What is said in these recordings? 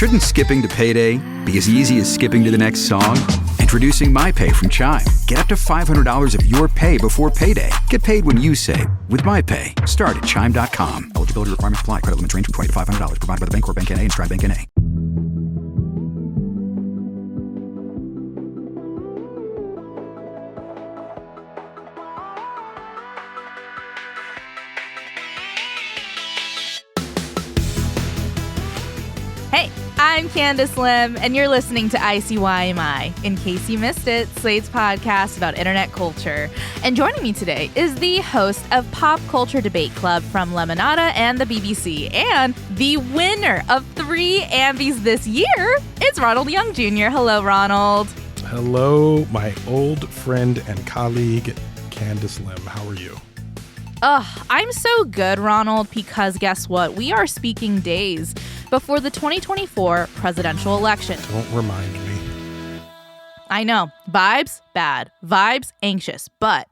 Shouldn't skipping to payday be as easy as skipping to the next song? Introducing MyPay from Chime. Get up to $500 of your pay before payday. Get paid when you save with MyPay. Start at Chime.com. Eligibility requirements apply. Credit limits range from $20 to $500. Provided by the Bancorp Bank N.A. and Stride Bank N.A. Hey, I'm Candice Lim, and you're listening to ICYMI. In case you missed it, Slate's podcast about internet culture. And joining me today is the host of Pop Culture Debate Club from Lemonada and the BBC, and the winner of 3 Ambies this year. It's Ronald Young Jr. Hello, Ronald. Hello, my old friend and colleague, Candice Lim. How are you? I'm so good, Ronald, because guess what? We are speaking days before the 2024 presidential election. Don't remind me. I know. Vibes, bad. Vibes, anxious. But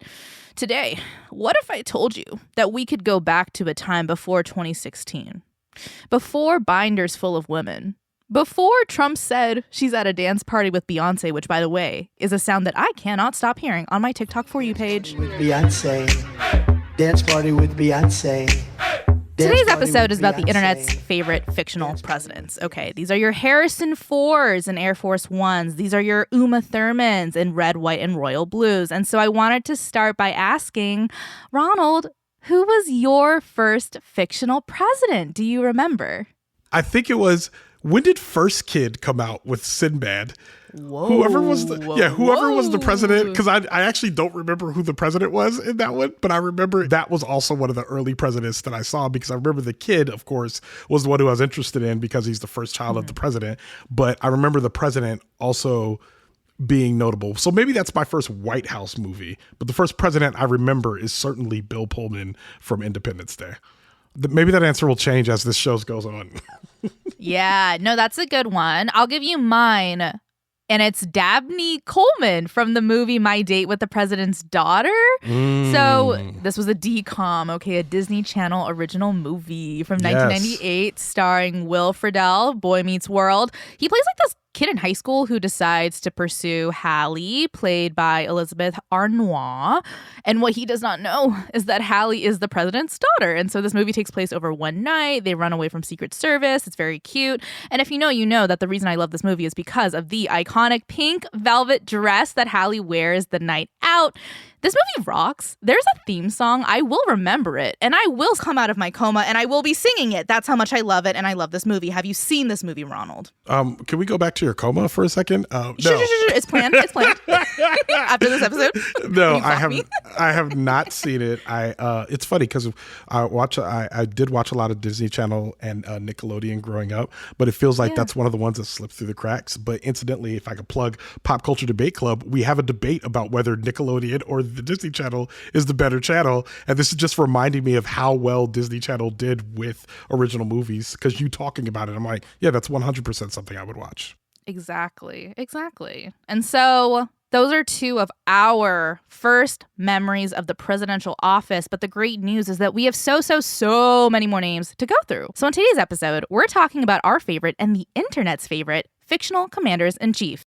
today, what if I told you that we could go back to a time before 2016? Before binders full of women. Before Trump said she's at a dance party with Beyonce, which, by the way, is a sound that I cannot stop hearing on my TikTok For You page. With Beyonce. Dance party with Beyonce. Today's episode is about the internet's favorite fictional presidents. Okay, these are your Harrison Fords and Air Force Ones. These are your Uma Thurmans in Red, White, and Royal Blues. And so I wanted to start by asking, Ronald, who was your first fictional president? Do you remember? I think it was, when did First Kid come out with Sinbad? Whoever was the president, because I actually don't remember who the president was in that one, but I remember that was also one of the early presidents that I saw, because I remember the kid, of course, was the one who I was interested in because he's the first child of the president. But I remember the president also being notable. So maybe that's my first White House movie. But the first president I remember is certainly Bill Pullman from Independence Day. Maybe that answer will change as this show goes on. Yeah, no, that's a good one. I'll give you mine. And it's Dabney Coleman from the movie My Date with the President's Daughter. So this was a DCOM, okay, a Disney Channel original movie from 1998 starring Will Friedle, Boy Meets World. He plays like this kid in high school who decides to pursue Hallie, played by Elizabeth Arnois. And what he does not know is that Hallie is the president's daughter. And so this movie takes place over one night. They run away from Secret Service. It's very cute. And if you know that the reason I love this movie is because of the iconic pink velvet dress that Hallie wears the night out. This movie rocks. There's a theme song. I will remember it, and I will come out of my coma, and I will be singing it. That's how much I love it, and I love this movie. Have you seen this movie, Ronald? Can we go back to your coma for a second? No. Sure. It's planned. It's planned. After this episode. No, I have not seen it. It's funny because I did watch a lot of Disney Channel and Nickelodeon growing up, but it feels like that's one of the ones that slipped through the cracks. But incidentally, if I could plug Pop Culture Debate Club, we have a debate about whether Nickelodeon or the Disney Channel is the better channel. And this is just reminding me of how well Disney Channel did with original movies, because you talking about it, I'm like, yeah, that's 100% something I would watch. Exactly. And so those are 2 of our first memories of the presidential office. But the great news is that we have so many more names to go through. So in today's episode, we're talking about our favorite and the internet's favorite fictional commanders-in-chief.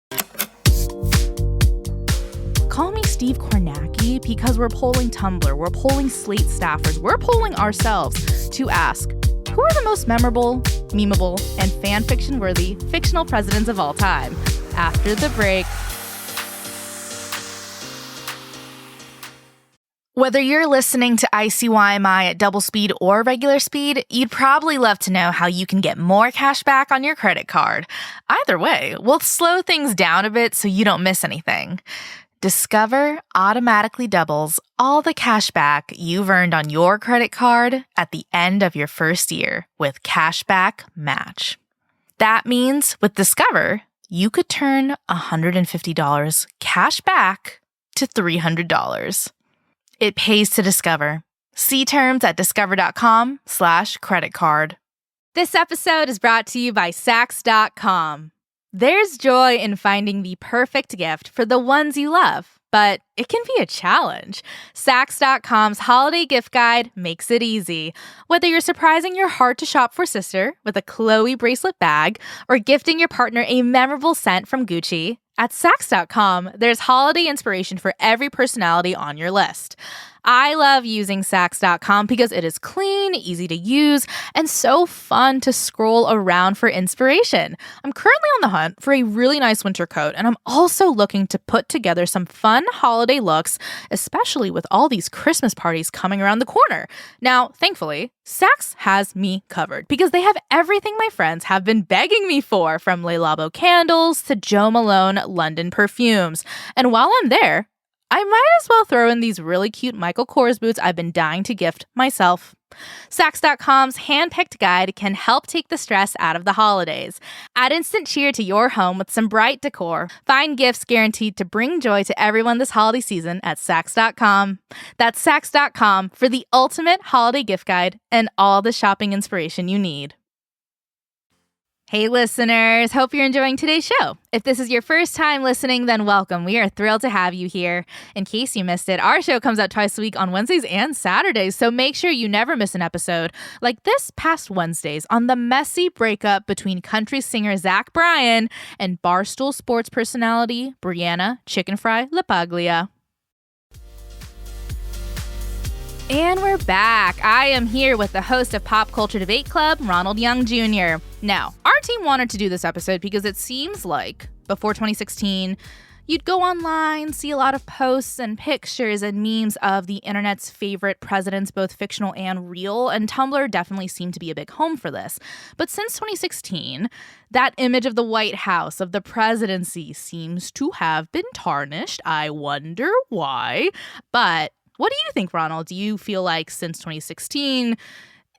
Call me Steve Kornacki because we're polling Tumblr, we're polling Slate staffers, we're polling ourselves to ask, who are the most memorable, memeable, and fan fiction-worthy fictional presidents of all time? After the break. Whether you're listening to ICYMI at double speed or regular speed, you'd probably love to know how you can get more cash back on your credit card. Either way, we'll slow things down a bit so you don't miss anything. Discover automatically doubles all the cash back you've earned on your credit card at the end of your first year with Cashback Match. That means with Discover, you could turn $150 cash back to $300. It pays to Discover. See terms at discover.com/credit card. This episode is brought to you by Saks.com. There's joy in finding the perfect gift for the ones you love. but it can be a challenge. Saks.com's holiday gift guide makes it easy. Whether you're surprising your hard-to-shop for sister with a Chloe bracelet bag or gifting your partner a memorable scent from Gucci, at Saks.com, there's holiday inspiration for every personality on your list. I love using Saks.com because it is clean, easy to use, and so fun to scroll around for inspiration. I'm currently on the hunt for a really nice winter coat, and I'm also looking to put together some fun holiday looks, especially with all these Christmas parties coming around the corner. Now, thankfully, Saks has me covered because they have everything my friends have been begging me for, from Le Labo candles to Jo Malone London perfumes. And while I'm there, I might as well throw in these really cute Michael Kors boots I've been dying to gift myself. Saks.com's hand-picked guide can help take the stress out of the holidays. Add instant cheer to your home with some bright decor. Find gifts guaranteed to bring joy to everyone this holiday season at Saks.com. That's Saks.com for the ultimate holiday gift guide and all the shopping inspiration you need. Hey listeners, hope you're enjoying today's show. If this is your first time listening, then welcome. We are thrilled to have you here. In case you missed it, our show comes out twice a week on Wednesdays and Saturdays, so make sure you never miss an episode, like this past Wednesdays on the messy breakup between country singer Zach Bryan and Barstool Sports personality Brianna Chicken Fry LaPaglia. And we're back. I am here with the host of Pop Culture Debate Club, Ronald Young Jr. Now, our team wanted to do this episode because it seems like before 2016, you'd go online, see a lot of posts and pictures and memes of the internet's favorite presidents, both fictional and real, and Tumblr definitely seemed to be a big home for this. But since 2016, that image of the White House, of the presidency, seems to have been tarnished. I wonder why. But what do you think, Ronald? Do you feel like since 2016,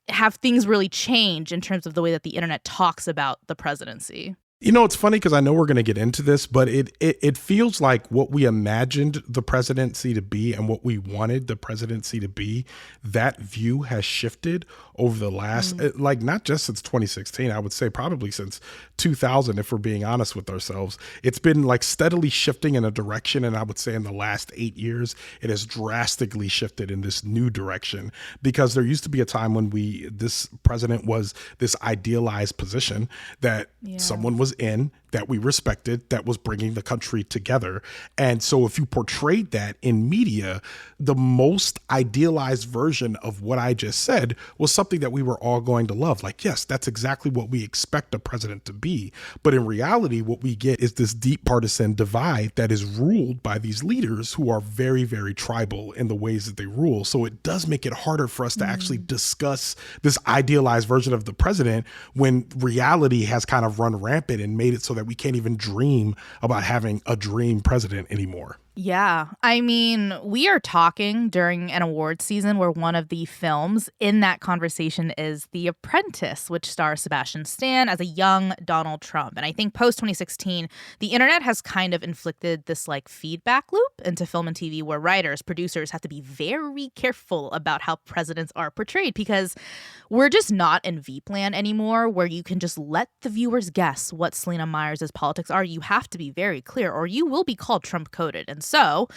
have things really changed in terms of the way that the internet talks about the presidency? You know, it's funny because I know we're going to get into this, but it feels like what we imagined the presidency to be and what we wanted the presidency to be, that view has shifted over the last, like not just since 2016, I would say probably since 2000, if we're being honest with ourselves. It's been like steadily shifting in a direction. And I would say in the last 8 years, it has drastically shifted in this new direction, because there used to be a time when this president was this idealized position that someone was in, that we respected, that was bringing the country together. And so if you portrayed that in media, the most idealized version of what I just said was something that we were all going to love. Like, yes, that's exactly what we expect a president to be. But in reality, what we get is this deep partisan divide that is ruled by these leaders who are very, very tribal in the ways that they rule. So it does make it harder for us to actually discuss this idealized version of the president when reality has kind of run rampant and made it so that we can't even dream about having a dream president anymore. Yeah. I mean, we are talking during an awards season where one of the films in that conversation is The Apprentice, which stars Sebastian Stan as a young Donald Trump. And I think post-2016, the internet has kind of inflicted this like feedback loop into film and TV where writers, producers have to be very careful about how presidents are portrayed, because we're just not in Veepland anymore where you can just let the viewers guess what Selena Myers' politics are. You have to be very clear or you will be called Trump-coded. And so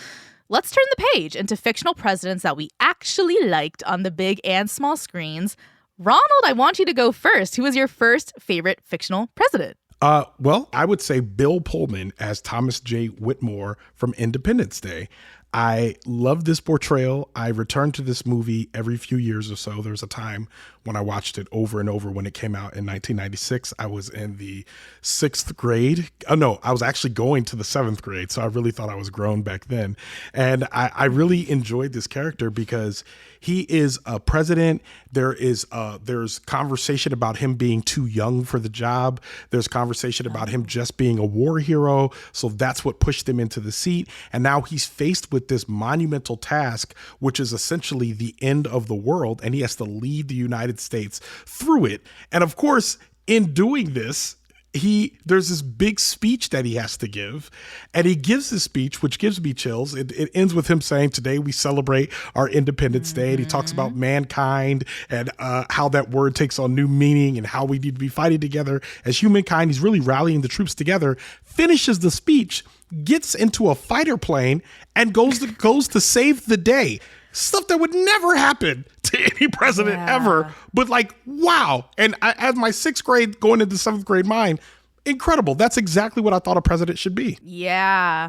let's turn the page into fictional presidents that we actually liked on the big and small screens. Ronald, I want you to go first. Who was your first favorite fictional president? Well, I would say Bill Pullman as Thomas J. Whitmore from Independence Day. I love this portrayal. I return to this movie every few years or so. There was a time when I watched it over and over when it came out in 1996. I was in the 6th grade. Oh, no, I was actually going to the 7th grade. So I really thought I was grown back then. And I really enjoyed this character because he is a president. There's conversation about him being too young for the job. There's conversation about him just being a war hero. So that's what pushed him into the seat. And now he's faced with this monumental task, which is essentially the end of the world. And he has to lead the United States through it. And of course, in doing this, there's this big speech that he has to give, and he gives this speech, which gives me chills. It ends with him saying, today we celebrate our Independence Day, and he talks about mankind and how that word takes on new meaning and how we need to be fighting together as humankind. He's really rallying the troops together, finishes the speech, gets into a fighter plane, and goes to save the day. Stuff that would never happen to any president ever. But like, wow. And I, as my 6th grade going into 7th grade mind, incredible. That's exactly what I thought a president should be. Yeah.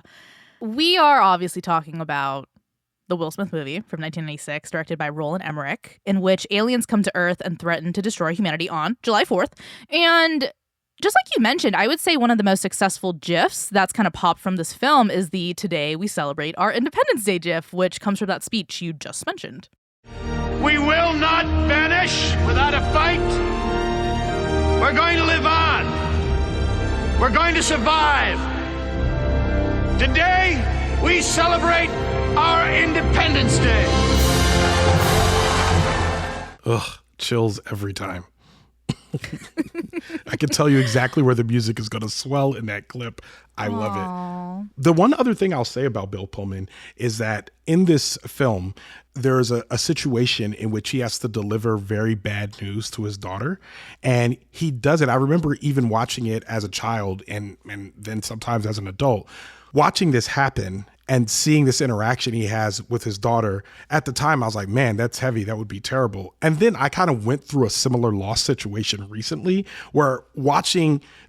We are obviously talking about the Will Smith movie from 1996, directed by Roland Emmerich, in which aliens come to Earth and threaten to destroy humanity on July 4th. And just like you mentioned, I would say one of the most successful GIFs that's kind of popped from this film is the Today We Celebrate Our Independence Day GIF, which comes from that speech you just mentioned. We will not vanish without a fight. We're going to live on. We're going to survive. Today, we celebrate our Independence Day. Ugh, chills every time. I can tell you exactly where the music is going to swell in that clip. I love it. The one other thing I'll say about Bill Pullman is that in this film, there is a situation in which he has to deliver very bad news to his daughter. And he does it. I remember even watching it as a child and then sometimes as an adult, watching this happen and seeing this interaction he has with his daughter. At the time, I was like, man, that's heavy. That would be terrible. And then I kind of went through a similar loss situation recently where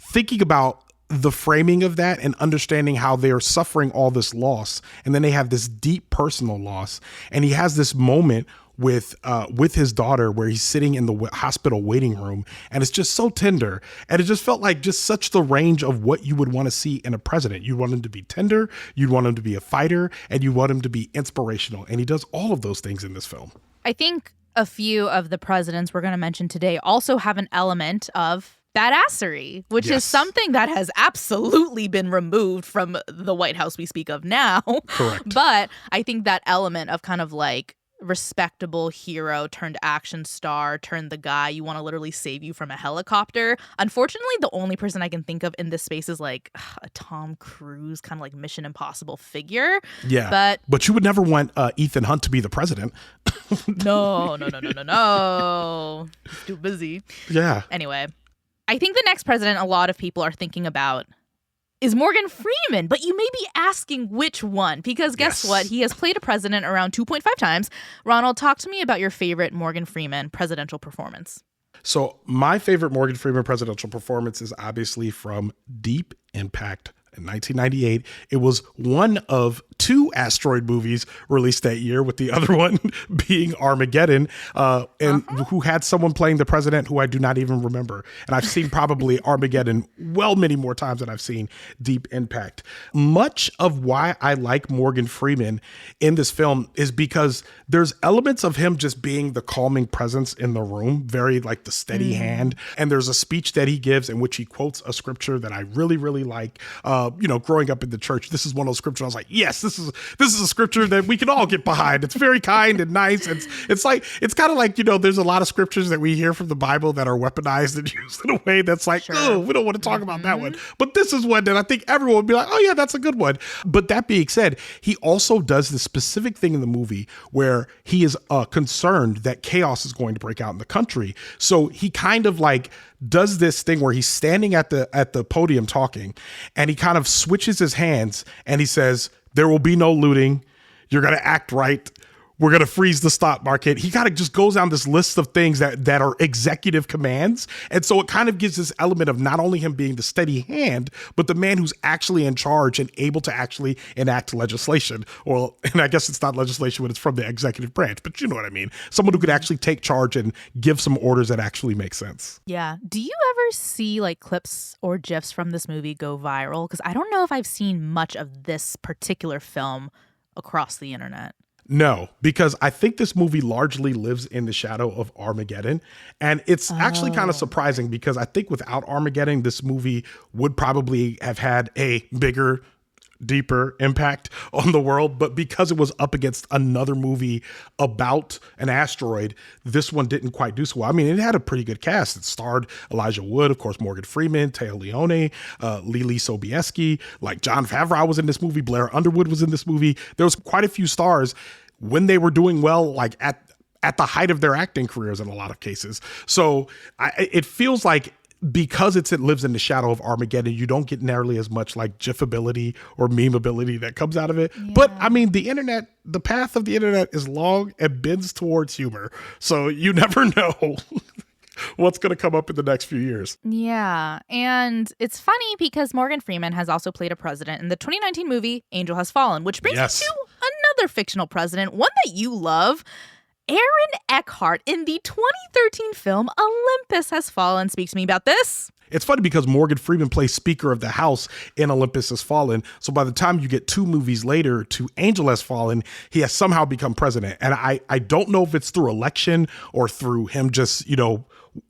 thinking about the framing of that and understanding how they're suffering all this loss. And then they have this deep personal loss. And he has this moment with his daughter where he's sitting in the hospital waiting room, and it's just so tender. And it just felt like just such the range of what you would want to see in a president. You'd want him to be tender, you'd want him to be a fighter, and you want him to be inspirational. And he does all of those things in this film. I think a few of the presidents we're going to mention today also have an element of badassery, which is something that has absolutely been removed from the White House we speak of now. Correct. But I think that element of kind of like respectable hero turned action star turned the guy you want to literally save you from a helicopter. Unfortunately, the only person I can think of in this space is like a Tom Cruise kind of like Mission Impossible figure. Yeah. But you would never want Ethan Hunt to be the president. No. He's too busy. Yeah. Anyway, I think the next president a lot of people are thinking about is Morgan Freeman, but you may be asking which one, because guess what? He has played a president around 2.5 times. Ronald, talk to me about your favorite Morgan Freeman presidential performance. So my favorite Morgan Freeman presidential performance is obviously from Deep Impact in 1998. It was one of 2 asteroid movies released that year, with the other one being Armageddon, who had someone playing the president who I do not even remember. And I've seen probably Armageddon many more times than I've seen Deep Impact. Much of why I like Morgan Freeman in this film is because there's elements of him just being the calming presence in the room, very like the steady hand. And there's a speech that he gives in which he quotes a scripture that I really, really like. Growing up in the church, this is one of those scriptures I was like, yes, this is a scripture that we can all get behind. It's very kind and nice. It's kind of like, there's a lot of scriptures that we hear from the Bible that are weaponized and used in a way that's like, oh, we don't want to talk about that one. But this is one that I think everyone would be like, oh yeah, that's a good one. But that being said, he also does this specific thing in the movie where he is concerned that chaos is going to break out in the country. So he kind of like does this thing where he's standing at the podium talking, and he kind of switches his hands and he says, there will be no looting. You're going to act right. We're going to freeze the stock market. He kind of just goes down this list of things that are executive commands. And so it kind of gives this element of not only him being the steady hand, but the man who's actually in charge and able to actually enact legislation. Well, and I guess it's not legislation when it's from the executive branch, but you know what I mean? Someone who could actually take charge and give some orders that actually make sense. Yeah. Do you ever see like clips or GIFs from this movie go viral? Because I don't know if I've seen much of this particular film across the internet. No, because I think this movie largely lives in the shadow of Armageddon. And it's actually kind of surprising because I think without Armageddon, this movie would probably have had a bigger deeper impact on the world, but because it was up against another movie about an asteroid, this one didn't quite do so well. I mean, it had a pretty good cast. It starred Elijah Wood, of course, Morgan Freeman, Téa Leoni, Lily Sobieski, like Jon Favreau was in this movie, Blair Underwood was in this movie. There was quite a few stars when they were doing well, like at the height of their acting careers in a lot of cases. So it feels like, because it lives in the shadow of Armageddon, you don't get nearly as much like GIF-ability or meme-ability that comes out of it. Yeah. But I mean, the path of the internet is long and bends towards humor. So you never know what's going to come up in the next few years. Yeah. And it's funny because Morgan Freeman has also played a president in the 2019 movie Angel Has Fallen, which brings us to another fictional president, one that you love. Aaron Eckhart in the 2013 film Olympus Has Fallen. Speak to me about this. It's funny because Morgan Freeman plays Speaker of the House in Olympus Has Fallen. So by the time you get 2 movies later to Angel Has Fallen, he has somehow become president. And I don't know if it's through election or through him just,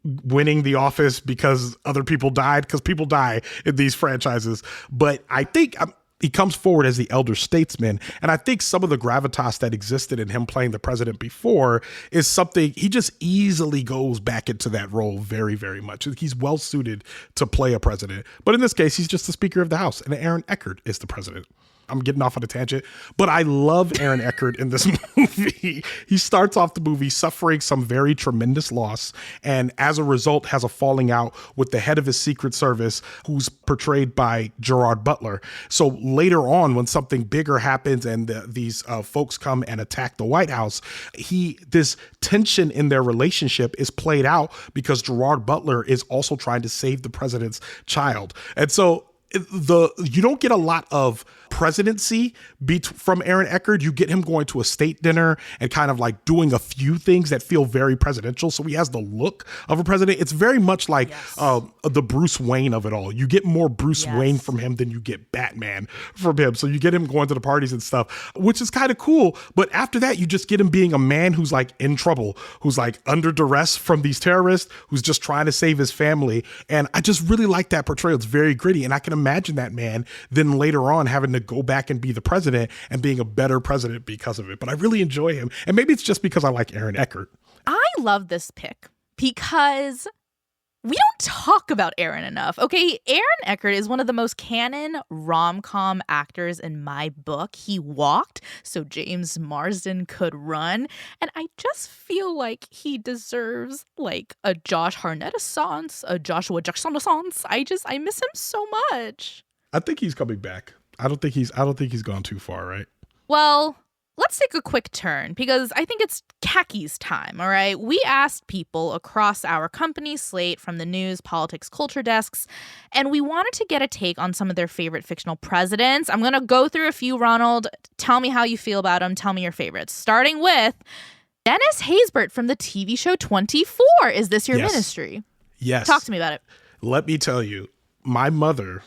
winning the office because other people died, because people die in these franchises. But I think he comes forward as the elder statesman. And I think some of the gravitas that existed in him playing the president before is something he just easily goes back into that role very, very much. He's well suited to play a president. But in this case, he's just the Speaker of the House, and Aaron Eckhart is the president. I'm getting off on a tangent, but I love Aaron Eckhart in this movie. He starts off the movie suffering some very tremendous loss, and as a result has a falling out with the head of his Secret Service, who's portrayed by Gerard Butler. So later on, when something bigger happens and these folks come and attack the White House, this tension in their relationship is played out because Gerard Butler is also trying to save the president's child. And so you don't get a lot of presidency from Aaron Eckhart. You get him going to a state dinner and kind of like doing a few things that feel very presidential. So he has the look of a president. It's very much like the Bruce Wayne of it all. You get more Bruce Wayne from him than you get Batman from him. So you get him going to the parties and stuff, which is kind of cool. But after that, you just get him being a man who's like in trouble, who's like under duress from these terrorists, who's just trying to save his family. And I just really like that portrayal. It's very gritty. And I can imagine that man then later on having to go back and be the president and being a better president because of it. But I really enjoy him. And maybe it's just because I like Aaron Eckhart. I love this pick because we don't talk about Aaron enough. Okay, Aaron Eckhart is one of the most canon rom-com actors in my book. He walked so James Marsden could run. And I just feel like he deserves like a Josh Hartnett-assance, a Joshua Jackson-assance. I miss him so much. I think he's coming back. I don't think he's gone too far, right? Well, let's take a quick turn because I think it's khakis time, all right? We asked people across our company, Slate, from the news, politics, culture desks, and we wanted to get a take on some of their favorite fictional presidents. I'm going to go through a few, Ronald. Tell me how you feel about them. Tell me your favorites. Starting with Dennis Haysbert from the TV show 24. Is this your ministry? Yes. Talk to me about it. Let me tell you, my mother,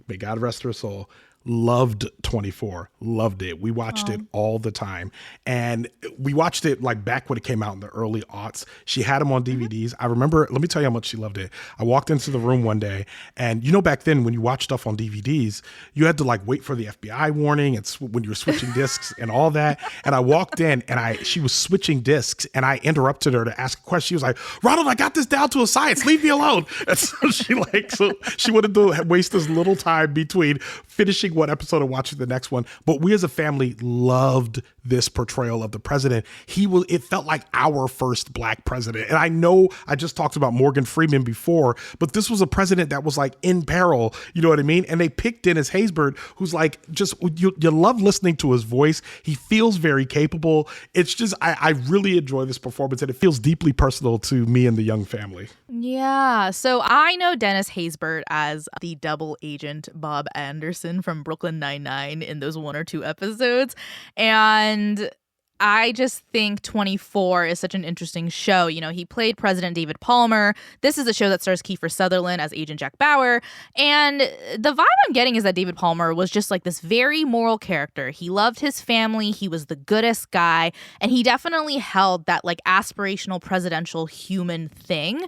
may God rest her soul, loved 24, loved it. We watched it all the time. And we watched it like back when it came out in the early aughts. She had them on DVDs. I remember, let me tell you how much she loved it. I walked into the room one day and back then when you watch stuff on DVDs, you had to like wait for the FBI warning and when you were switching discs and all that. And I walked in and she was switching discs and I interrupted her to ask a question. She was like, Ronald, I got this down to a science. Leave me alone. And so she wanted to waste as little time between finishing one episode and watching the next one. But we as a family loved this portrayal of the president. It felt like our first black president. And I know I just talked about Morgan Freeman before, but this was a president that was like in peril. You know what I mean? And they picked Dennis Haysbert, who's like, just, you love listening to his voice. He feels very capable. It's just, I really enjoy this performance and it feels deeply personal to me and the Young family. Yeah. So I know Dennis Haysbert as the double agent Bob Anderson from Brooklyn Nine-Nine in those 1 or 2 episodes. And I just think 24 is such an interesting show. You know, he played President David Palmer. This is a show that stars Kiefer Sutherland as Agent Jack Bauer. And the vibe I'm getting is that David Palmer was just like this very moral character. He loved his family. He was the goodest guy. And he definitely held that like aspirational presidential human thing.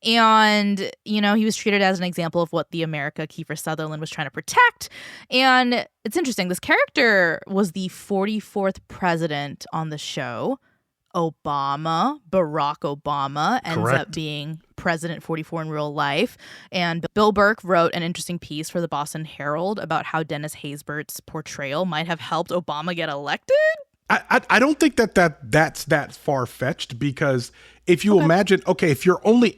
And, you know, he was treated as an example of what the America Kiefer Sutherland was trying to protect. And it's interesting. This character was the 44th president on the show. Barack Obama, ends up being President 44 in real life. And Bill Burke wrote an interesting piece for the Boston Herald about how Dennis Haysbert's portrayal might have helped Obama get elected. I don't think that's that far-fetched, because if you imagine, if you're only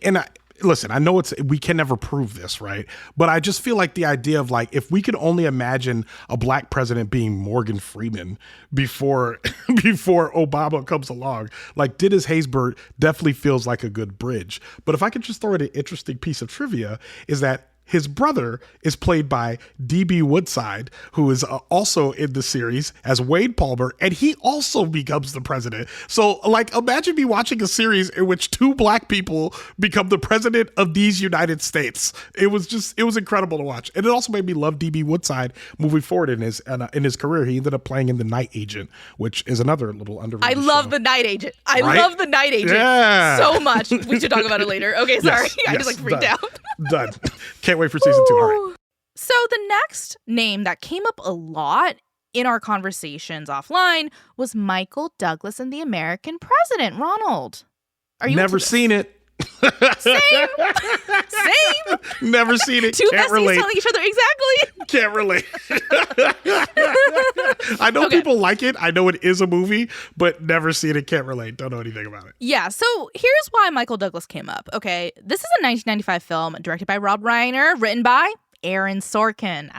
listen, I know we can never prove this, right? But I just feel like the idea of like, if we could only imagine a black president being Morgan Freeman before Obama comes along, like Dennis Haysbert definitely feels like a good bridge. But if I could just throw in an interesting piece of trivia, is that his brother is played by D.B. Woodside, who is also in the series as Wade Palmer, and he also becomes the president. So, like, imagine me watching a series in which two black people become the president of these United States. It was incredible to watch. And it also made me love D.B. Woodside moving forward in his career. He ended up playing in The Night Agent, which is another little underrated show. love The Night Agent. I love The Night Agent so much. We should talk about it later. Okay, sorry. I just freaked out. Done. Can't wait for season 2. All right. So the next name that came up a lot in our conversations offline was Michael Douglas and the American President. Ronald, are you never seen it? Same. Never seen it. Two Can't Essies relate. telling each other exactly. Can't relate. I know people like it. I know it is a movie, but never seen it. Can't relate. Don't know anything about it. Yeah, so here's why Michael Douglas came up. Okay, this is a 1995 film directed by Rob Reiner, written by Aaron Sorkin.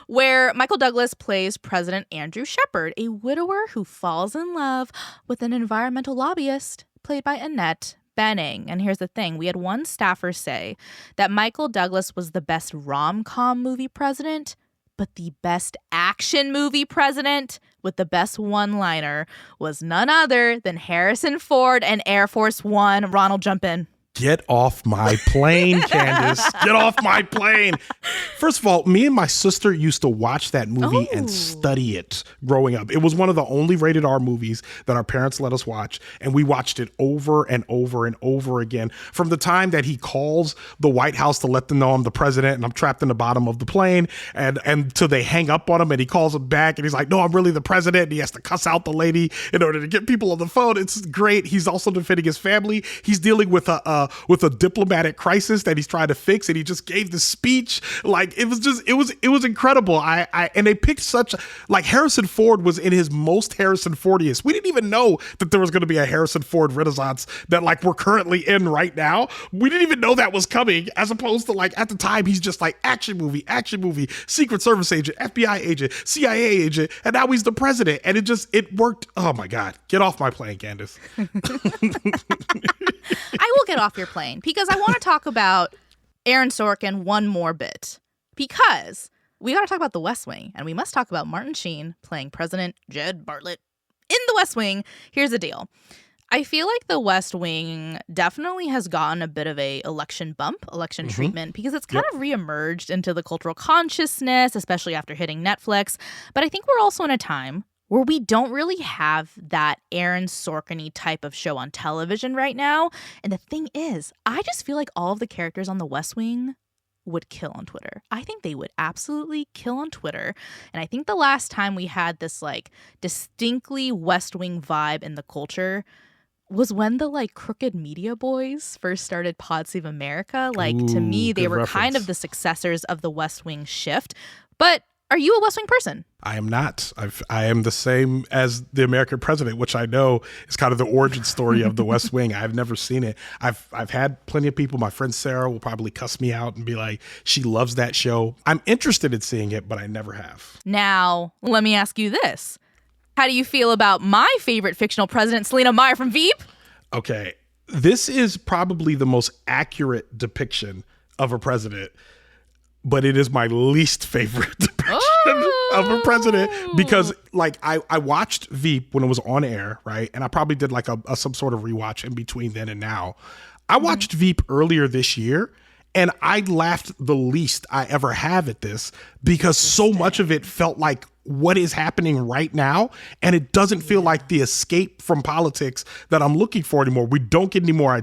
Where Michael Douglas plays President Andrew Shepard, a widower who falls in love with an environmental lobbyist played by Annette Bening. And here's the thing. We had one staffer say that Michael Douglas was the best rom-com movie president, but the best action movie president with the best one-liner was none other than Harrison Ford and Air Force One. Ronald, jump in. Get off my plane, Candice. Get off my plane. First of all, me and my sister used to watch that movie and study it growing up. It was one of the only rated R movies that our parents let us watch, and we watched it over and over and over again. From the time that he calls the White House to let them know I'm the president and I'm trapped in the bottom of the plane, and till they hang up on him and he calls them back and he's like, no, I'm really the president, and he has to cuss out the lady in order to get people on the phone. It's great. He's also defending his family. He's dealing with a diplomatic crisis that he's trying to fix, and he just gave the speech. Like, it was incredible. And they picked such, like, Harrison Ford was in his most Harrison Fordiest. We didn't even know that there was going to be a Harrison Ford renaissance that, like, we're currently in right now. We didn't even know that was coming, as opposed to, like, at the time he's just like action movie, Secret Service agent, FBI agent, CIA agent, and now he's the president, and it worked. Oh my God, get off my plane, Candice. I will get off your plane because I want to talk about Aaron Sorkin one more bit, because we got to talk about The West Wing, and we must talk about Martin Sheen playing President Jed Bartlett in The West Wing. Here's the deal. I feel like The West Wing definitely has gotten a bit of a election treatment, because it's kind of reemerged into the cultural consciousness, especially after hitting Netflix. But I think we're also in a time where we don't really have that Aaron Sorkin-y type of show on television right now. And the thing is, I just feel like all of the characters on The West Wing would kill on Twitter. I think they would absolutely kill on Twitter. And I think the last time we had this, like, distinctly West Wing vibe in the culture was when the, like, Crooked Media Boys first started Pod Save America. Like, to me, they were kind of the successors of the West Wing shift. But are you a West Wing person? I am not. I am the same as the American President, which I know is kind of the origin story of the West Wing. I've never seen it. I've had plenty of people. My friend Sarah will probably cuss me out and be like, she loves that show. I'm interested in seeing it, but I never have. Now, let me ask you this. How do you feel about my favorite fictional president, Selena Meyer from Veep? Okay. This is probably the most accurate depiction of a president, but it is my least favorite depiction of a president, because, like, I watched Veep when it was on air, right? And I probably did like some sort of rewatch in between then and now. I watched Veep earlier this year, and I laughed the least I ever have at this, because so much of it felt like what is happening right now. And it doesn't feel like the escape from politics that I'm looking for anymore. We don't get any more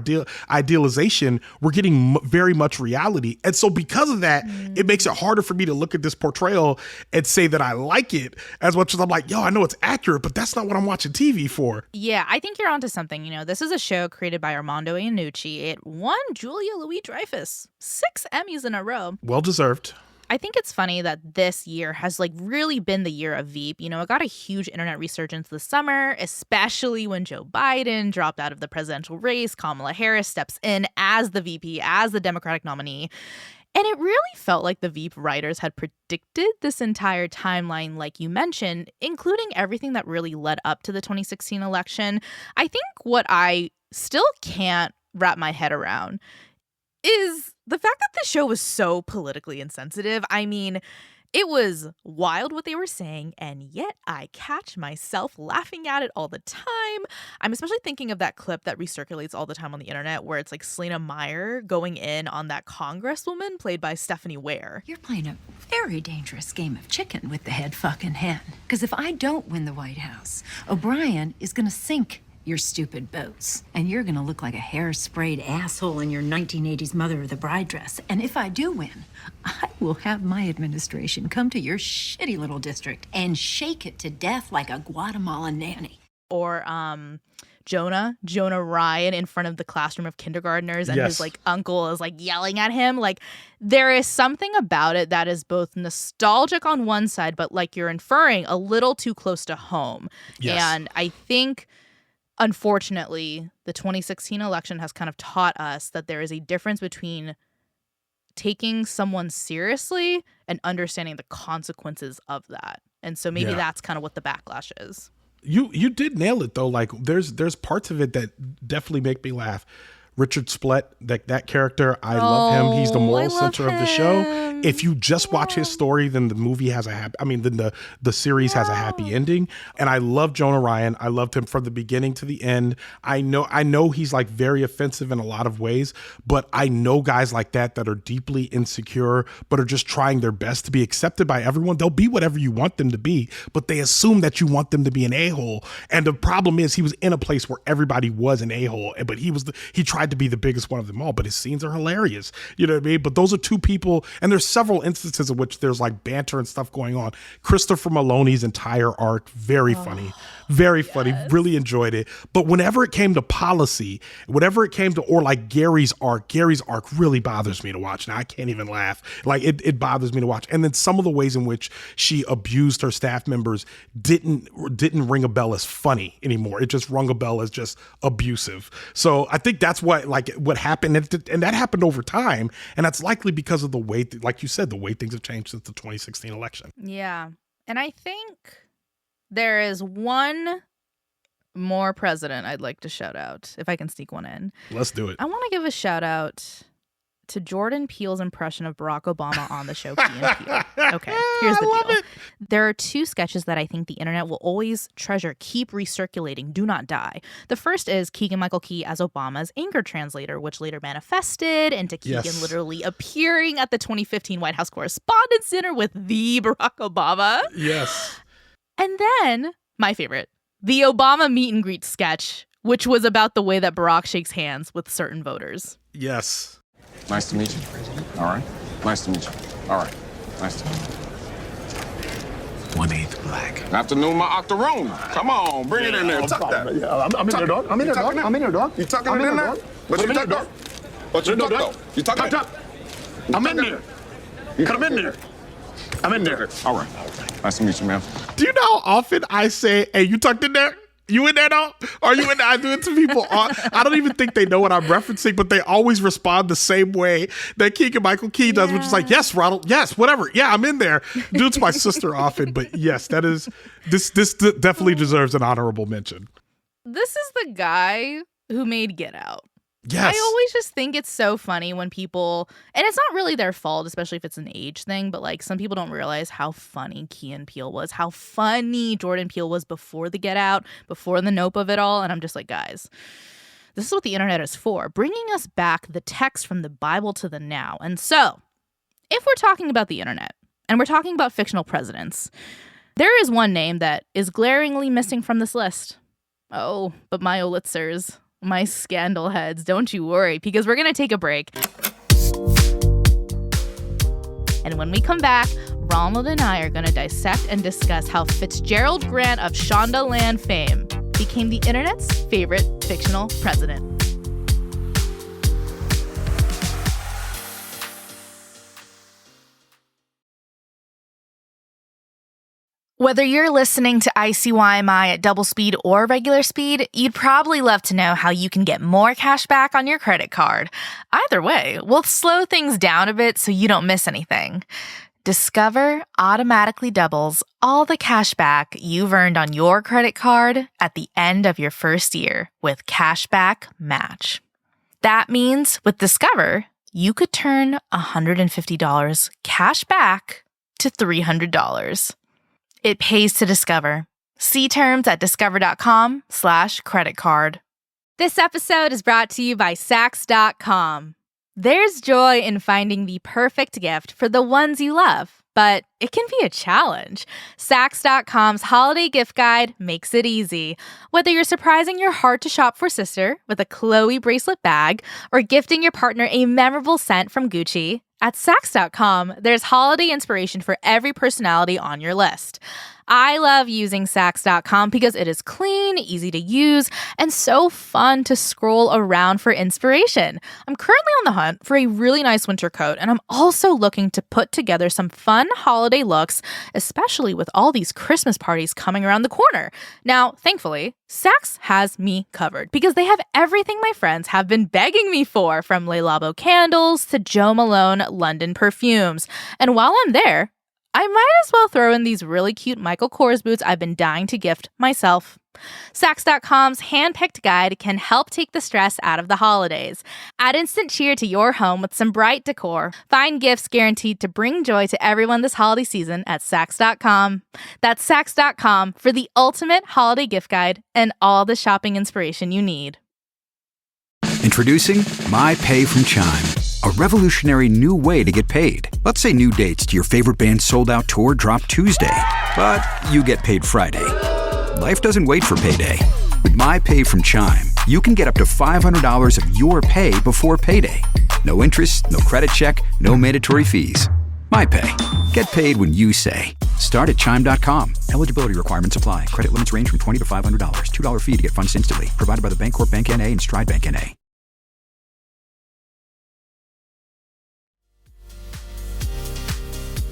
idealization. We're getting very much reality. And so because of that, it makes it harder for me to look at this portrayal and say that I like it as much as I'm like, yo, I know it's accurate, but that's not what I'm watching TV for. Yeah, I think you're onto something. You know, this is a show created by Armando Iannucci. It won Julia Louis-Dreyfus 6 Emmys in a row. Well deserved. I think it's funny that this year has like really been the year of Veep. You know, it got a huge internet resurgence this summer, especially when Joe Biden dropped out of the presidential race. Kamala Harris steps in as the VP, as the Democratic nominee. And it really felt like the Veep writers had predicted this entire timeline, like you mentioned, including everything that really led up to the 2016 election. I think what I still can't wrap my head around is the fact that the show was so politically insensitive. I mean, it was wild what they were saying, and yet I catch myself laughing at it all the time. I'm especially thinking of that clip that recirculates all the time on the internet where it's like Selena Meyer going in on that congresswoman played by Stephanie Ware. You're playing a very dangerous game of chicken with the head fucking hen. Because if I don't win the White House, O'Brien is going to sink your stupid boats. And you're gonna look like a hair-sprayed asshole in your 1980s Mother of the Bride dress. And if I do win, I will have my administration come to your shitty little district and shake it to death like a Guatemalan nanny. Or Jonah Ryan in front of the classroom of kindergartners, and his like uncle is like yelling at him. Like, there is something about it that is both nostalgic on one side, but like you're inferring a little too close to home. Yes. And I think, unfortunately, the 2016 election has kind of taught us that there is a difference between taking someone seriously and understanding the consequences of that. And so maybe that's kind of what the backlash is. You did nail it though. Like there's parts of it that definitely make me laugh. Richard Splett, that character, I love him. He's the moral center of the show. If you just watch his story, then the movie has then the series has a happy ending. And I love Jonah Ryan. I loved him from the beginning to the end. I know he's like very offensive in a lot of ways, but I know guys like that are deeply insecure, but are just trying their best to be accepted by everyone. They'll be whatever you want them to be, but they assume that you want them to be an a-hole. And the problem is he was in a place where everybody was an a-hole, but he tried to be the biggest one of them all, but his scenes are hilarious. You know what I mean? But those are two people, and there's several instances in which there's like banter and stuff going on. Christopher Maloney's entire arc, very funny, really enjoyed it. But whenever it came to policy, or like Gary's arc really bothers me to watch. Now I can't even laugh. Like it bothers me to watch. And then some of the ways in which she abused her staff members didn't ring a bell as funny anymore. It just rung a bell as just abusive. So I think that's what happened. And that happened over time. And that's likely because of the way, like you said, the way things have changed since the 2016 election. Yeah. And I think there is one more president I'd like to shout out, if I can sneak one in. Let's do it. I want to give a shout out to Jordan Peele's impression of Barack Obama on the show Key and Peele. Okay, here's the deal. There are two sketches that I think the internet will always treasure, keep recirculating, do not die. The first is Keegan-Michael Key as Obama's anger translator, which later manifested into Keegan literally appearing at the 2015 White House Correspondents' Dinner with the Barack Obama. Yes. And then, my favorite, the Obama meet and greet sketch, which was about the way that Barack shakes hands with certain voters. Yes. Nice to meet you. All right. Nice to meet you. All right. Nice to meet you. 1/8 black. Afternoon, my octoroon. Come on, bring it in there. Tuck that. Yeah, I'm in there, dog. I'm in there, dog. I'm in there, dog. You tucking it in there? But you tuck, dog. But you tuck, though. You tuck it. I'm in there. I'm in there. I'm in there. All right. Nice to meet you, man. Do you know how often I say, hey, you tucked in there? You in there, though? Are you in there? I do it to people. I don't even think they know what I'm referencing, but they always respond the same way that Keegan-Michael Key does, which is like, yes, Ronald, yes, whatever. Yeah, I'm in there. Do it to my sister often, but yes, this definitely deserves an honorable mention. This is the guy who made Get Out. Yes. I always just think it's so funny when people, and it's not really their fault, especially if it's an age thing, but like some people don't realize how funny Key and Peele was, how funny Jordan Peele was before the Get Out, before the Nope of it all. And I'm just like, guys, this is what the internet is for, bringing us back the text from the Bible to the now. And so if we're talking about the internet and we're talking about fictional presidents, There is one name that is glaringly missing from this list. Oh, but my Olitzers, my scandal heads, don't you worry, because we're going to take a break. And when we come back, Ronald and I are going to dissect and discuss how Fitzgerald Grant of Shondaland fame became the internet's favorite fictional president. Whether you're listening to ICYMI at double speed or regular speed, you'd probably love to know how you can get more cash back on your credit card. Either way, we'll slow things down a bit so you don't miss anything. Discover automatically doubles all the cash back you've earned on your credit card at the end of your first year with Cashback Match. That means with Discover, you could turn $150 cash back to $300. It pays to Discover. See terms at discover.com/credit card. This episode is brought to you by Saks.com. There's joy in finding the perfect gift for the ones you love, but it can be a challenge. Saks.com's holiday gift guide makes it easy. Whether you're surprising your hard-to-shop-for sister with a Chloe bracelet bag or gifting your partner a memorable scent from Gucci, at Saks.com, there's holiday inspiration for every personality on your list. I love using Saks.com because it is clean, easy to use, and so fun to scroll around for inspiration. I'm currently on the hunt for a really nice winter coat, and I'm also looking to put together some fun holiday looks, especially with all these Christmas parties coming around the corner. Now, thankfully, Saks has me covered because they have everything my friends have been begging me for, from Le Labo candles to Jo Malone London perfumes. And while I'm there, I might as well throw in these really cute Michael Kors boots I've been dying to gift myself. Saks.com's hand-picked guide can help take the stress out of the holidays. Add instant cheer to your home with some bright decor. Find gifts guaranteed to bring joy to everyone this holiday season at Saks.com. That's Saks.com for the ultimate holiday gift guide and all the shopping inspiration you need. Introducing My Pay from Chime, a revolutionary new way to get paid. Let's say new dates to your favorite band's sold-out tour drop Tuesday, but you get paid Friday. Life doesn't wait for payday. With My Pay from Chime, you can get up to $500 of your pay before payday. No interest, no credit check, no mandatory fees. My Pay. Get paid when you say. Start at Chime.com. Eligibility requirements apply. Credit limits range from $20 to $500. $2 fee to get funds instantly. Provided by the Bancorp Bank N.A. and Stride Bank N.A.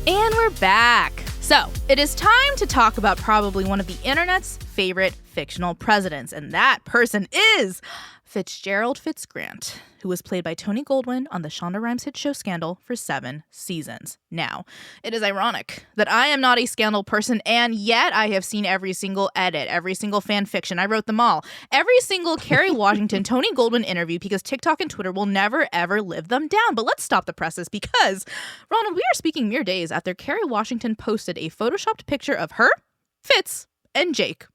And we're back. So, it is time to talk about probably one of the internet's favorite fictional presidents, and that person is Fitzgerald Fitz Grant, who was played by Tony Goldwyn on the Shonda Rhimes hit show Scandal for 7 seasons. Now, it is ironic that I am not a Scandal person, and yet I have seen every single edit, every single fan fiction. I wrote them all. Every single Kerry Washington, Tony Goldwyn interview, because TikTok and Twitter will never, ever live them down. But let's stop the presses because, Ronald, we are speaking mere days after Kerry Washington posted a photoshopped picture of her, Fitz, and Jake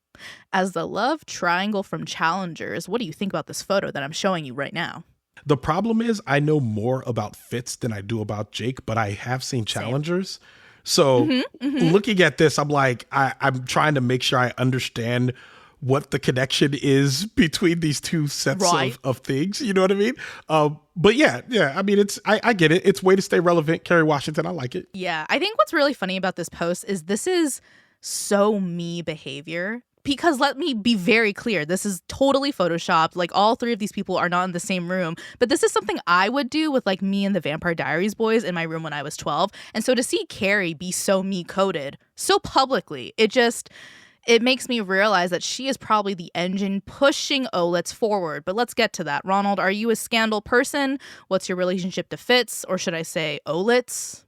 as the love triangle from Challengers. What do you think about this photo that I'm showing you right now? The problem is I know more about Fitz than I do about Jake, but I have seen Challengers. So looking at this, I'm like, I'm trying to make sure I understand what the connection is between these two sets of things. You know what I mean? But yeah. I mean, I get it. It's a way to stay relevant. Kerry Washington, I like it. Yeah. I think what's really funny about this post is this is so me behavior. Because let me be very clear, this is totally photoshopped. Like, all 3 of these people are not in the same room. But this is something I would do with, like, me and the Vampire Diaries boys in my room when I was 12. And so to see Carrie be so me-coded so publicly, it makes me realize that she is probably the engine pushing Olitz forward. But let's get to that. Ronald, are you a Scandal person? What's your relationship to Fitz? Or should I say Olitz?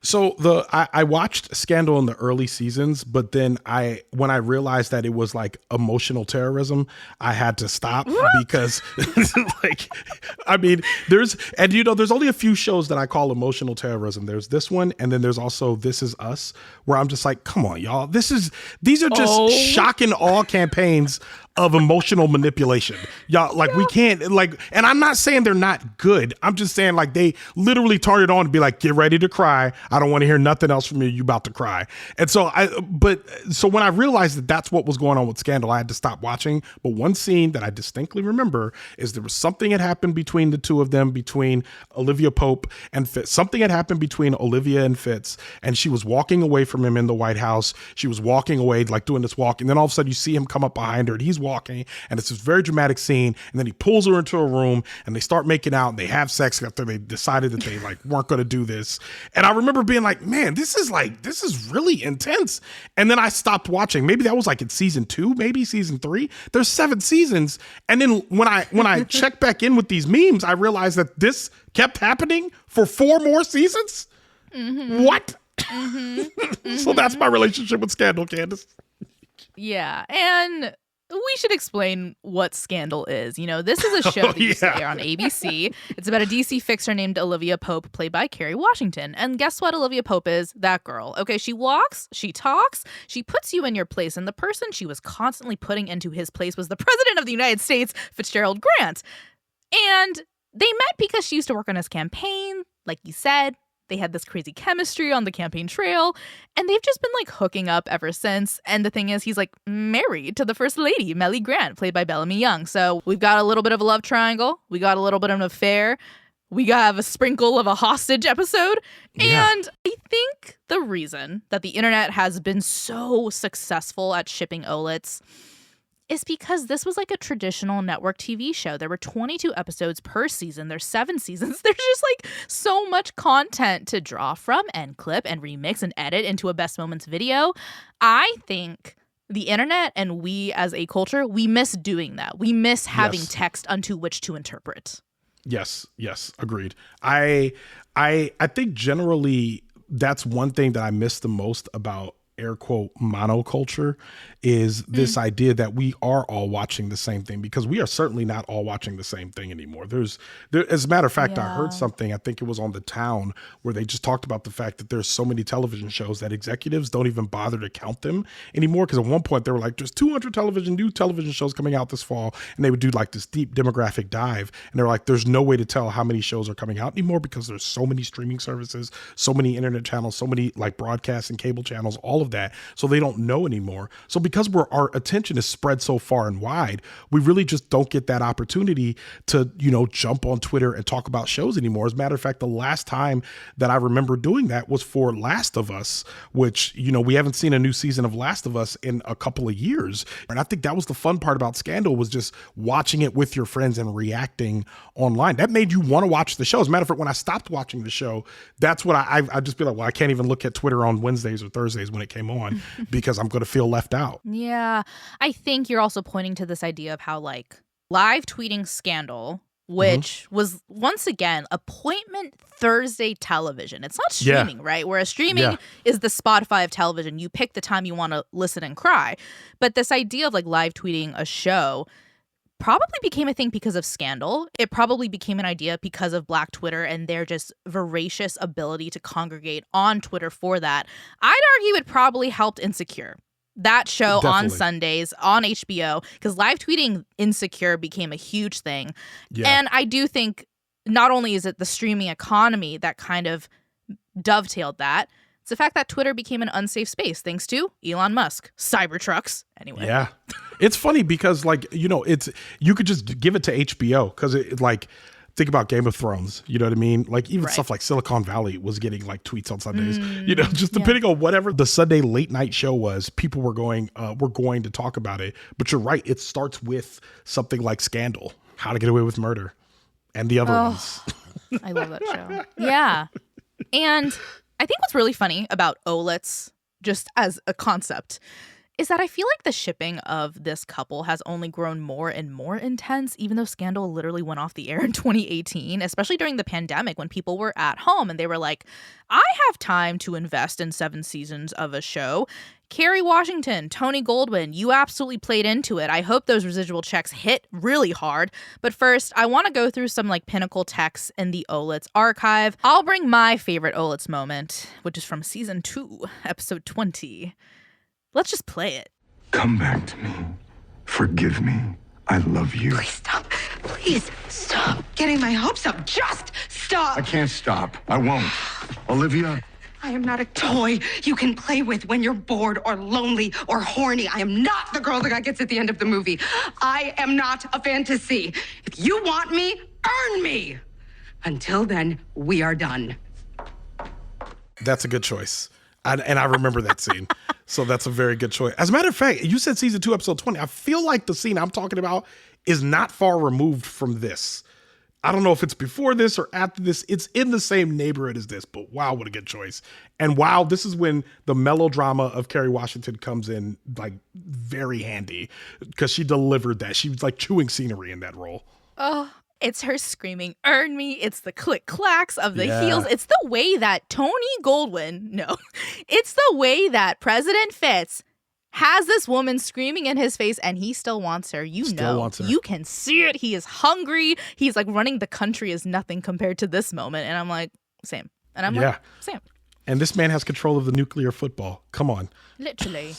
So I watched Scandal in the early seasons, but then when I realized that it was like emotional terrorism, I had to stop because like, I mean, there's only a few shows that I call emotional terrorism. There's this one, and then there's also This Is Us, where I'm just like, come on, y'all. These are just shock and awe campaigns of emotional manipulation. Y'all, like, we can't, like, and I'm not saying they're not good. I'm just saying, like, they literally turn it on to be like, get ready to cry. I don't want to hear nothing else from you. You about to cry. And so when I realized that that's what was going on with Scandal, I had to stop watching. But one scene that I distinctly remember is there was something had happened between the two of them, between Olivia Pope and Fitz. Something had happened between Olivia and Fitz, and she was walking away from him in the White House. She was walking away, like doing this walk, and then all of a sudden you see him come up behind her, and he's walking, and it's this very dramatic scene, and then he pulls her into a room, and they start making out, and they have sex after they decided that they like weren't going to do this. And I remember being like, man, this is really intense. And then I stopped watching. Maybe that was like in season 2, maybe season 3. There's 7 seasons, and then when I check back in with these memes, I realized that this kept happening for 4 more seasons. Mm-hmm. What? Mm-hmm. So that's my relationship with Scandal, Candice. Yeah, and we should explain what Scandal is. You know, this is a show that used to air on ABC. It's about a DC fixer named Olivia Pope, played by Kerry Washington. And guess what Olivia Pope is? That girl. Okay, she walks, she talks, she puts you in your place. And the person she was constantly putting into his place was the President of the United States, Fitzgerald Grant. And they met because she used to work on his campaign, like you said. They had this crazy chemistry on the campaign trail, and they've just been like hooking up ever since. And the thing is, he's like married to the First Lady, Mellie Grant, played by Bellamy Young. So we've got a little bit of a love triangle. We got a little bit of an affair. We have a sprinkle of a hostage episode. Yeah. And I think the reason that the internet has been so successful at shipping Olets is because this was like a traditional network TV show. There were 22 episodes per season. There's 7 seasons. There's just like so much content to draw from and clip and remix and edit into a best moments video. I think the internet and we as a culture, we miss doing that. We miss having text unto which to interpret. Yes, agreed. I think generally that's one thing that I miss the most about air quote monoculture is this idea that we are all watching the same thing, because we are certainly not all watching the same thing anymore. As a matter of fact, I heard something, I think it was on The Town, where they just talked about the fact that there's so many television shows that executives don't even bother to count them anymore. Because at one point they were like, there's 200 new television shows coming out this fall. And they would do like this deep demographic dive. And they're like, there's no way to tell how many shows are coming out anymore because there's so many streaming services, so many internet channels, so many like broadcast and cable channels, all of that. So they don't know anymore. So because our attention is spread so far and wide, we really just don't get that opportunity to, jump on Twitter and talk about shows anymore. As a matter of fact, the last time that I remember doing that was for Last of Us, which, we haven't seen a new season of Last of Us in a couple of years. And I think that was the fun part about Scandal, was just watching it with your friends and reacting online. That made you want to watch the show. As a matter of fact, when I stopped watching the show, that's what I'd just be like, well, I can't even look at Twitter on Wednesdays or Thursdays when it came on because I'm going to feel left out. Yeah. I think you're also pointing to this idea of how like live tweeting Scandal, which was once again appointment Thursday television. It's not streaming, right? Whereas streaming is the Spotify of television. You pick the time you want to listen and cry. But this idea of like live tweeting a show probably became a thing because of Scandal. It probably became an idea because of Black Twitter and their just voracious ability to congregate on Twitter for that. I'd argue it probably helped Insecure. That show on Sundays on HBO, because live tweeting Insecure became a huge thing. Yeah. And I do think not only is it the streaming economy that kind of dovetailed that, it's the fact that Twitter became an unsafe space thanks to Elon Musk, Cybertrucks. Anyway. Yeah. It's funny because you could just give it to HBO because it like, think about Game of Thrones, you know what I mean? Like even stuff like Silicon Valley was getting like tweets on Sundays, just depending on whatever the Sunday late night show was, people were going to talk about it. But you're right. It starts with something like Scandal, How to Get Away with Murder, and the other ones. I love that show. Yeah. And I think what's really funny about Olets, just as a concept, is that I feel like the shipping of this couple has only grown more and more intense, even though Scandal literally went off the air in 2018, especially during the pandemic when people were at home and they were like, I have time to invest in 7 seasons of a show. Kerry Washington, Tony Goldwyn, you absolutely played into it. I hope those residual checks hit really hard. But first, I want to go through some pinnacle texts in the Olets archive. I'll bring my favorite Olets moment, which is from season 2, episode 20. Let's just play it. Come back to me. Forgive me. I love you. Please stop. Please stop getting my hopes up. Just stop. I can't stop. I won't. Olivia, I am not a toy you can play with when you're bored or lonely or horny. I am not the girl the guy gets at the end of the movie. I am not a fantasy. If you want me, earn me. Until then, we are done. That's a good choice. And I remember that scene. So that's a very good choice. As a matter of fact, you said season 2, episode 20. I feel like the scene I'm talking about is not far removed from this. I don't know if it's before this or after this. It's in the same neighborhood as this, but wow, what a good choice. And wow, this is when the melodrama of Kerry Washington comes in like very handy because she delivered that. She was like chewing scenery in that role. Oh, it's her screaming, earn me. It's the click-clacks of the heels. It's the way that it's the way that President Fitz has this woman screaming in his face and he still wants her. You can see it. He is hungry. He's like running the country is nothing compared to this moment. And I'm like, same. And I'm like, same. And this man has control of the nuclear football. Come on. Literally.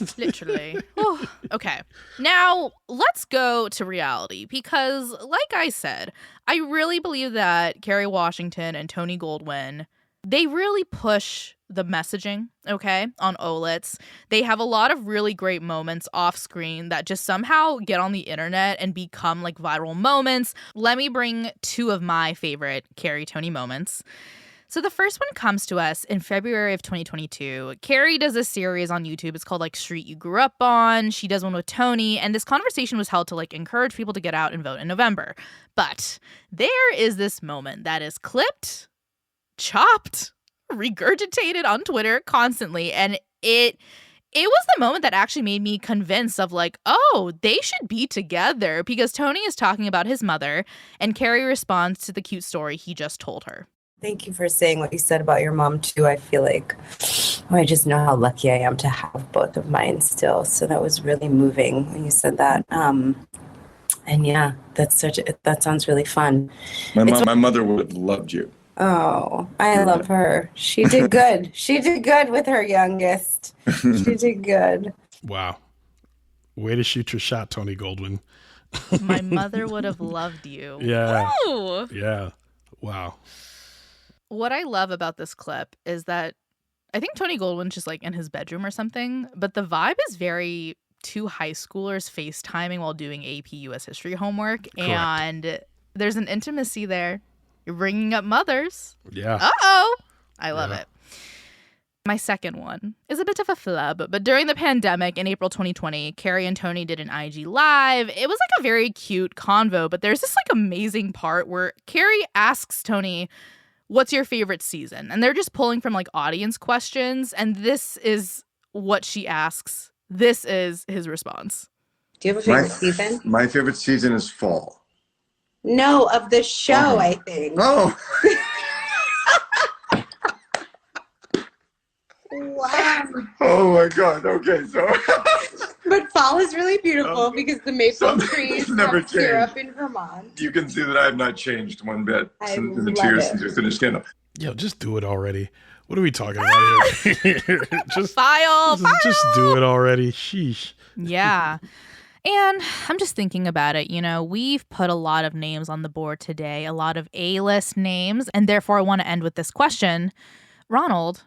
Whew. Okay. Now, let's go to reality because, like I said, I really believe that Kerry Washington and Tony Goldwyn, they really push the messaging, okay, on Olitz. They have a lot of really great moments off screen that just somehow get on the internet and become like viral moments. Let me bring 2 of my favorite Kerry Tony moments. So the first one comes to us in February of 2022. Kerry does a series on YouTube. It's called like Street You Grew Up On. She does one with Tony. And this conversation was held to like encourage people to get out and vote in November. But there is this moment that is clipped, chopped, regurgitated on Twitter constantly. And it was the moment that actually made me convinced of like, oh, they should be together because Tony is talking about his mother and Kerry responds to the cute story he just told her. Thank you for saying what you said about your mom, too. I feel like I just know how lucky I am to have both of mine still. So that was really moving when you said that. And yeah, that sounds really fun. My mother would have loved you. Oh, I love her. She did good. She did good with her youngest. She did good. Wow. Way to shoot your shot, Tony Goldwyn. My mother would have loved you. Yeah. Woo! Yeah. Wow. What I love about this clip is that I think Tony Goldwyn's just like in his bedroom or something, but the vibe is very 2 high schoolers FaceTiming while doing AP US history homework. Correct. And there's an intimacy there. You're bringing up mothers. Yeah. Uh-oh. I love it. My second one is a bit of a flub, but during the pandemic in April 2020, Kerry and Tony did an IG Live. It was like a very cute convo, but there's this like amazing part where Kerry asks Tony, what's your favorite season? And they're just pulling from like audience questions. And this is what she asks. This is his response. Do you have a favorite season? My favorite season is fall. No, of the show, I think. Oh. Wow. Oh my God. Okay, so. But fall is really beautiful because the maple trees never come here up in Vermont. You can see that I have not changed one bit in the 2 years since we finished Scandal. Yo, just do it already. What are we talking about here? just do it already. Sheesh. Yeah. And I'm just thinking about it. You know, we've put a lot of names on the board today, a lot of A-list names. And therefore, I want to end with this question. Ronald,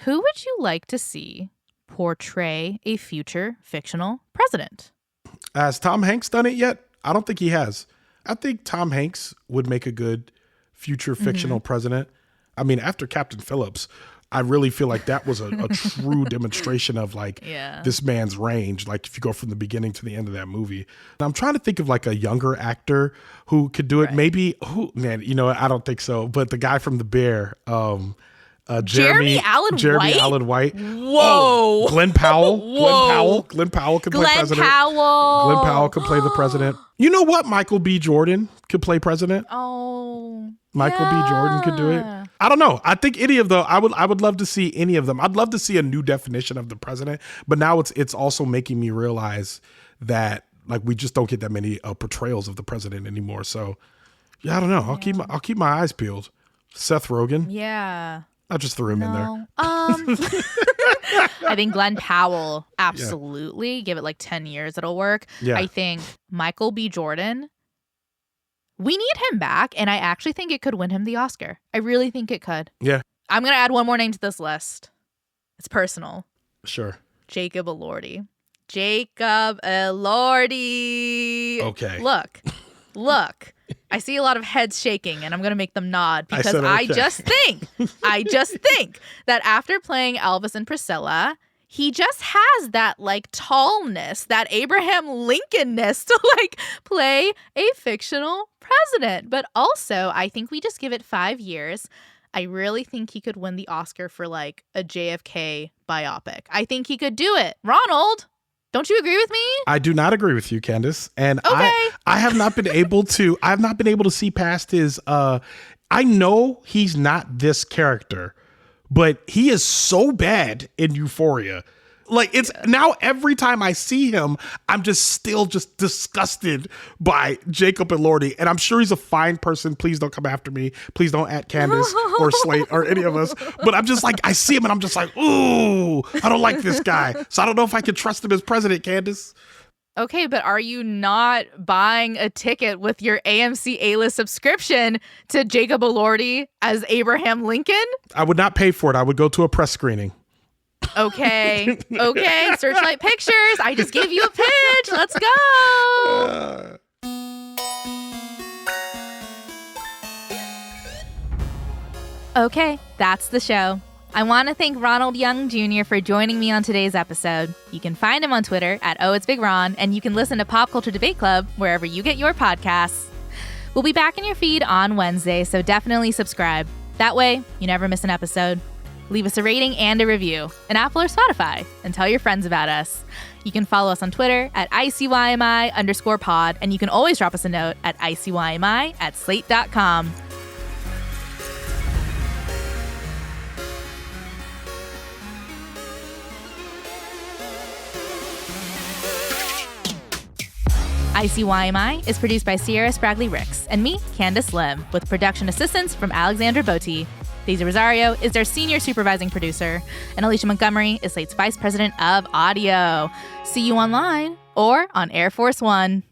who would you like to see portray a future fictional president? Has Tom Hanks done it yet? I don't think he has. I think Tom Hanks would make a good future fictional president. I mean, after Captain Phillips, I really feel like that was a true demonstration of like this man's range. Like if you go from the beginning to the end of that movie. And I'm trying to think of like a younger actor who could do it. Right. Maybe, I don't think so. But the guy from The Bear, Jeremy Allen White. Whoa. Oh, Glenn Powell. Whoa. Glenn Powell could play president. Glenn Powell could play the president. You know what? Michael B. Jordan could play president. Oh. Michael B. Jordan could do it. I don't know. I think any of them. I would love to see any of them. I'd love to see a new definition of the president. But now it's also making me realize that like we just don't get that many portrayals of the president anymore. So yeah, I don't know. I'll keep my eyes peeled. Seth Rogen. Yeah. I just threw him in there. I think Glenn Powell, absolutely. Give it like 10 years, it'll work. Yeah. I think Michael B. Jordan, we need him back, and I actually think it could win him the Oscar. I really think it could. Yeah. I'm going to add one more name to this list. It's personal. Sure. Jacob Elordi. Jacob Elordi. Okay. Look. I see a lot of heads shaking, and I'm going to make them nod because okay. I just think that after playing Elvis and Priscilla, he just has that like tallness, that Abraham Lincoln-ness to like play a fictional president. But also, I think we just give it 5 years. I really think he could win the Oscar for like a JFK biopic. I think he could do it. Ronald, don't you agree with me? I do not agree with you, Candice. And okay. I have not been able to see past his I know he's not this character, but he is so bad in Euphoria. Like it's now every time I see him, I'm just disgusted by Jacob Elordi. And I'm sure he's a fine person. Please don't come after me. Please don't at Candice or Slate or any of us. But I'm just like, I see him and I'm just like, ooh, I don't like this guy. So I don't know if I can trust him as president, Candice. Okay, but are you not buying a ticket with your AMC A-List subscription to Jacob Elordi as Abraham Lincoln? I would not pay for it. I would go to a press screening. Okay. Searchlight Pictures. I just gave you a pitch. Let's go. Okay, that's the show. I want to thank Ronald Young Jr. for joining me on today's episode. You can find him on Twitter at @OhIt'sBigRon, and you can listen to Pop Culture Debate Club wherever you get your podcasts. We'll be back in your feed on Wednesday, so definitely subscribe. That way, you never miss an episode. Leave us a rating and a review in Apple or Spotify, and tell your friends about us. You can follow us on Twitter at ICYMI_pod, and you can always drop us a note at ICYMI@slate.com. ICYMI is produced by Se'era Spragley Ricks and me, Candice Lim, with production assistance from Alexandra Botti. Daisy Rosario is our senior supervising producer, and Alicia Montgomery is Slate's vice president of audio. See you online or on Air Force One.